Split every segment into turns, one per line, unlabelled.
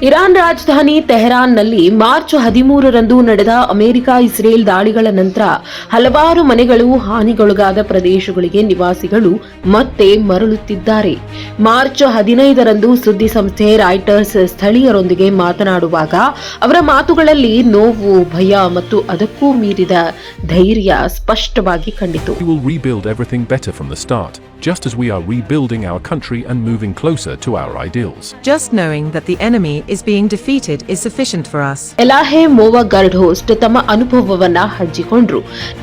Iran ರಾಜಧಾನಿ ತೆಹರಾನ್ನಲ್ಲಿ March 13ರಂದು ನಡೆದ America Israel ದಾಳಿಗಳ ನಂತರ ಹಲವಾರು ಮನೆಗಳು ಹಾನಿಗೊಳಗಾದ ಪ್ರದೇಶಗಳಿಗೆ ನಿವಾಸಿಗಳು ಮತ್ತೆ ಮರಳುತ್ತಿದ್ದಾರೆ. ಮಾರ್ಚ್ 15ರಂದು ಸುದ್ದಿಸಂಸ್ಥೆ ರಾಯ್ಟರ್ಸ್ ಸ್ಥಳೀಯರೊಂದಿಗೆ ಮಾತನಾಡುವಾಗ ಅವರ ಮಾತುಗಳಲ್ಲಿ ನೋವು, ಭಯ ಮತ್ತು ಅದಕ್ಕೂ ಮೀರಿದ ಧೈರ್ಯ ಸ್ಪಷ್ಟವಾಗಿ ಕಂಡಿತು.
We will rebuild everything better from the start, just as we are rebuilding our country and moving closer to our ideals.
Just knowing that the enemy is being defeated is sufficient for us.
ಎಲಾಹೆ ಮೋವಾ ಗರ್ಡ್ಹೋಸ್ಟ್ ತಮ್ಮ ಅನುಭವವನ್ನ ಹಂಚಿಕೊಂಡ್ರು.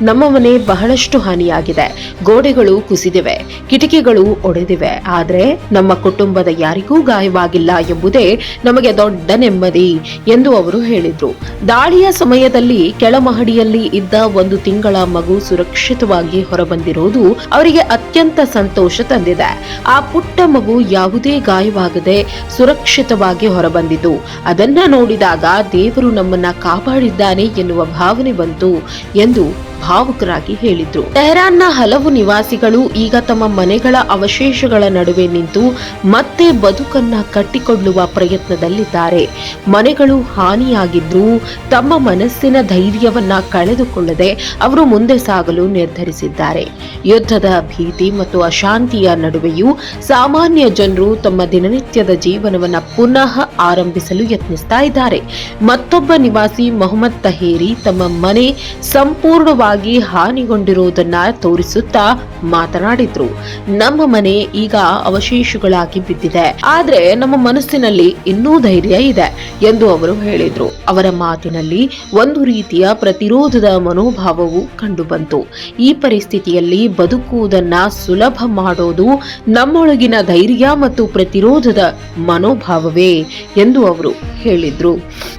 ನಮ್ಮ ಮನೆ ಬಹಳಷ್ಟು ಹಾನಿಯಾಗಿದೆ, ಗೋಡೆಗಳು ಕುಸಿದಿವೆ, ಕಿಟಕಿಗಳು ಒಡೆದಿವೆ, ಆದರೆ ನಮ್ಮ ಕುಟುಂಬದ ಯಾರಿಗೂ ಗಾಯವಾಗಿಲ್ಲ ಎಂಬುದೇ ನಮಗೆ ದೊಡ್ಡ ನೆಮ್ಮದಿ ಎಂದು ಅವರು ಹೇಳಿದ್ರು. ದಾಳಿಯ ಸಮಯದಲ್ಲಿ ಕೆಳಮಹಡಿಯಲ್ಲಿ ಇದ್ದ 1 ತಿಂಗಳ ಮಗು ಸುರಕ್ಷಿತವಾಗಿ ಹೊರಬಂದಿರುವುದು ಅವರಿಗೆ ಅತ್ಯಂತ ಸಂತೋಷ ತಂದಿದೆ. ಆ ಪುಟ್ಟ ಮಗು ಯಾವುದೇ ಗಾಯವಾಗದೆ ಸುರಕ್ಷಿತವಾಗಿ ಹೊರಬಂದಿತು. ಅದನ್ನ ನೋಡಿದಾಗ ದೇವರು ನಮ್ಮನ್ನ ಕಾಪಾಡಿದ್ದಾನೆ ಎನ್ನುವ ಭಾವನೆ ಬಂತು ಎಂದು ಭಾವುಕರಾಗಿ ಹೇಳಿದ್ರು. ತೆಹರಾನ್ನ ಹಲವು ನಿವಾಸಿಗಳು ಈಗ ತಮ್ಮ ಮನೆಗಳ ಅವಶೇಷಗಳ ನಡುವೆ ನಿಂತು ಮತ್ತೆ ಬದುಕನ್ನ ಕಟ್ಟಿಕೊಳ್ಳುವ ಪ್ರಯತ್ನದಲ್ಲಿದ್ದಾರೆ. ಮನೆಗಳು ಹಾನಿಯಾಗಿದ್ರೂ ತಮ್ಮ ಮನಸ್ಸಿನ ಧೈರ್ಯವನ್ನ ಕಳೆದುಕೊಳ್ಳದೆ ಅವರು ಮುಂದೆ ಸಾಗಲು ನಿರ್ಧರಿಸಿದ್ದಾರೆ. ಯುದ್ಧದ ಭೀತಿ ಮತ್ತು ಅಶಾಂತಿಯ ನಡುವೆಯೂ ಸಾಮಾನ್ಯ ಜನರು ತಮ್ಮ ದಿನನಿತ್ಯದ ಜೀವನವನ್ನ ಪುನಃ ಆರಂಭಿಸಲು ಯತ್ನಿಸ್ತಾ ಇದ್ದಾರೆ. ಮತ್ತೊಬ್ಬ ನಿವಾಸಿ ಮೊಹಮ್ಮದ್ ತಹೇರಿ ತಮ್ಮ ಮನೆ ಸಂಪೂರ್ಣವಾಗಿ ಹಾನಿಗೊಂಡಿರುವುದನ್ನ ತೋರಿಸುತ್ತಾ ಮಾತನಾಡಿದ್ರು. ನಮ್ಮ ಮನೆ ಈಗ ಅವಶೇಷಗಳಾಗಿ ಬಿದ್ದಿದೆ, ಆದ್ರೆ ನಮ್ಮ ಮನಸ್ಸಿನಲ್ಲಿ ಇನ್ನೂ ಧೈರ್ಯ ಇದೆ ಎಂದು ಅವರು ಹೇಳಿದ್ರು. ಅವರ ಮಾತಿನಲ್ಲಿ ಒಂದು ರೀತಿಯ ಪ್ರತಿರೋಧದ ಮನೋಭಾವವು ಕಂಡುಬಂತು. ಈ ಪರಿಸ್ಥಿತಿಯಲ್ಲಿ ಬದುಕುವುದನ್ನ ಸುಲಭ ಮಾಡೋದು ನಮ್ಮೊಳಗಿನ ಧೈರ್ಯ ಮತ್ತು ಪ್ರತಿರೋಧದ ಮನೋಭಾವವೇ ಎಂದು ಅವರು ಹೇಳಿದ್ರು.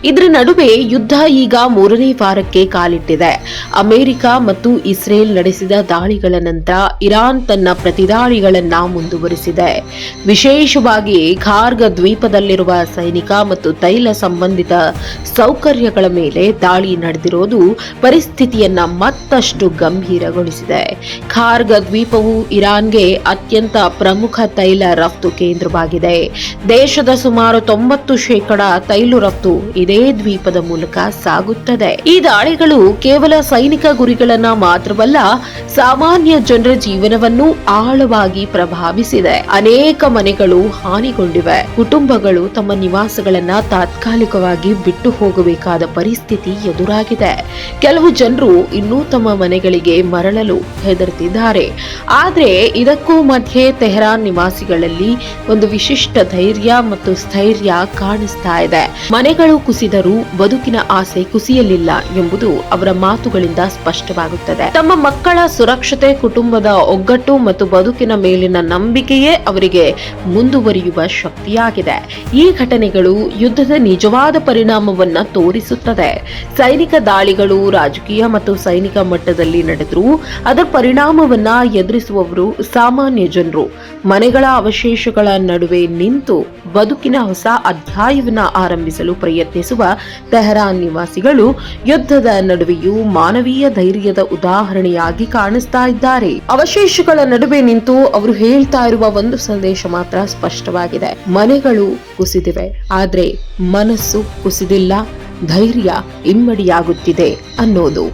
ಇದರ ನಡುವೆ ಯುದ್ಧ ಈಗ 3ನೇ ವಾರಕ್ಕೆ ಕಾಲಿಟ್ಟಿದೆ. ಅಮೆರಿಕ ಮತ್ತು ಇಸ್ರೇಲ್ ನಡೆಸಿದ ದಾಳಿಗಳ ನಂತರ ಇರಾನ್ ತನ್ನ ಪ್ರತಿದಾಳಿಗಳನ್ನ ಮುಂದುವರಿಸಿದೆ. ವಿಶೇಷವಾಗಿ ಖಾರ್ಗ್ ದ್ವೀಪದಲ್ಲಿರುವ ಸೈನಿಕ ಮತ್ತು ತೈಲ ಸಂಬಂಧಿತ ಸೌಕರ್ಯಗಳ ಮೇಲೆ ದಾಳಿ ನಡೆದಿರುವುದು ಪರಿಸ್ಥಿತಿಯನ್ನ ಮತ್ತಷ್ಟು ಗಂಭೀರಗೊಳಿಸಿದೆ. ಖಾರ್ಗ್ ದ್ವೀಪವು ಇರಾನ್ಗೆ ಅತ್ಯಂತ ಪ್ರಮುಖ ತೈಲ ರಫ್ತು ಕೇಂದ್ರವಾಗಿದೆ. ದೇಶದ ಸುಮಾರು 90% ತೈಲ ರಫ್ತು ಇದೇ ದ್ವೀಪದ ಮೂಲಕ ಸಾಗುತ್ತದೆ. ಈ ದಾಳಿಗಳು ಕೇವಲ ಸೈನಿಕ ಗುರಿಗಳನ್ನ ಮಾತ್ರವಲ್ಲ, ಸಾಮಾನ್ಯ ಜನರ ಜೀವನವನ್ನು ಆಳವಾಗಿ ಪ್ರಭಾವಿಸಿದೆ. ಅನೇಕ ಮನೆಗಳು ಹಾನಿಗೊಂಡಿವೆ. ಕುಟುಂಬಗಳು ತಮ್ಮ ನಿವಾಸಗಳನ್ನ ತಾತ್ಕಾಲಿಕವಾಗಿ ಬಿಟ್ಟು ಹೋಗಬೇಕಾದ ಪರಿಸ್ಥಿತಿ ಎದುರಾಗಿದೆ. ಕೆಲವು ಜನರು ಇನ್ನೂ ತಮ್ಮ ಮನೆಗಳಿಗೆ ಮರಳಲು ಹೆದರುತ್ತಿದ್ದಾರೆ. ಆದ್ರೆ ಇದಕ್ಕೂ ಮಧ್ಯೆ ತೆಹರಾನ್ ನಿವಾಸಿಗಳಲ್ಲಿ ಒಂದು ವಿಶಿಷ್ಟ ಧೈರ್ಯ ಮತ್ತು ಸ್ಥೈರ್ಯ ಕಾಣಿಸ್ತಾ ಇದೆ. ಮನೆಗಳು ಕುಸಿದರೂ ಬದುಕಿನ ಆಸೆ ಕುಸಿಯಲಿಲ್ಲ ಎಂಬುದು ಅವರ ಮಾತುಗಳಿಂದ ಸ್ಪಷ್ಟವಾಗುತ್ತದೆ. ತಮ್ಮ ಮಕ್ಕಳ ಸುರಕ್ಷತೆ, ಕುಟುಂಬದ ಒಗ್ಗಟ್ಟು ಮತ್ತು ಬದುಕಿನ ಮೇಲಿನ ನಂಬಿಕೆಯೇ ಅವರಿಗೆ ಮುಂದುವರಿಯುವ ಶಕ್ತಿಯಾಗಿದೆ. ಈ ಘಟನೆಗಳು ಯುದ್ಧದ ನಿಜವಾದ ಪರಿಣಾಮವನ್ನ ತೋರಿಸುತ್ತದೆ. ಸೈನಿಕ ದಾಳಿಗಳು ರಾಜಕೀಯ ಮತ್ತು ಸೈನಿಕ ಮಟ್ಟದಲ್ಲಿ ನಡೆದರೂ ಅದರ ಪರಿಣಾಮವನ್ನ ಎದುರಿಸುವವರು ಸಾಮಾನ್ಯ ಜನರು. ಮನೆಗಳ ಅವಶೇಷಗಳ ನಡುವೆ ನಿಂತು ಬದುಕಿನ ಹೊಸ ಅಧ್ಯಾಯವನ್ನ ಆರಂಭಿಸಲು ಪ್ರಯತ್ನಿಸುವ ತೆಹರಾನ್ ನಿವಾಸಿಗಳು ಯುದ್ಧದ ನಡುವೆಯೂ ಮಾನವೀಯ ಧೈರ್ಯದ ಉದಾಹರಣೆಯಾಗಿ ಕಾಣಿಸ್ತಾ ಇದ್ದಾರೆ. ಅವಶೇಷಗಳ ನಡುವೆ ನಿಂತು ಅವರು ಹೇಳ್ತಾ ಇರುವ ಒಂದು ಸಂದೇಶ ಮಾತ್ರ ಸ್ಪಷ್ಟವಾಗಿದೆ: ಮನೆಗಳು ಕುಸಿದಿವೆ, ಆದ್ರೆ ಮನಸ್ಸು ಕುಸಿದಿಲ್ಲ, ಧೈರ್ಯ ಇಮ್ಮಡಿಯಾಗುತ್ತಿದೆ ಅನ್ನೋದು.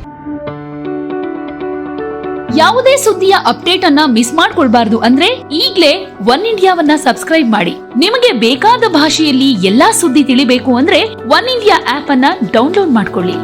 ಯಾವುದೇ ಸುದ್ದಿಯ ಅಪ್ಡೇಟ್ ಅನ್ನ ಮಿಸ್ ಮಾಡ್ಕೊಳ್ಬಾರ್ದು ಅಂದ್ರೆ ಈಗ್ಲೇ ಒನ್ ಇಂಡಿಯಾವನ್ನ ಸಬ್ಸ್ಕ್ರೈಬ್ ಮಾಡಿ. ನಿಮಗೆ ಬೇಕಾದ ಭಾಷೆಯಲ್ಲಿ ಎಲ್ಲಾ ಸುದ್ದಿ ತಿಳಿಬೇಕು ಅಂದ್ರೆ ಒನ್ ಇಂಡಿಯಾ ಆಪ್ ಅನ್ನ ಡೌನ್ಲೋಡ್ ಮಾಡ್ಕೊಳ್ಳಿ.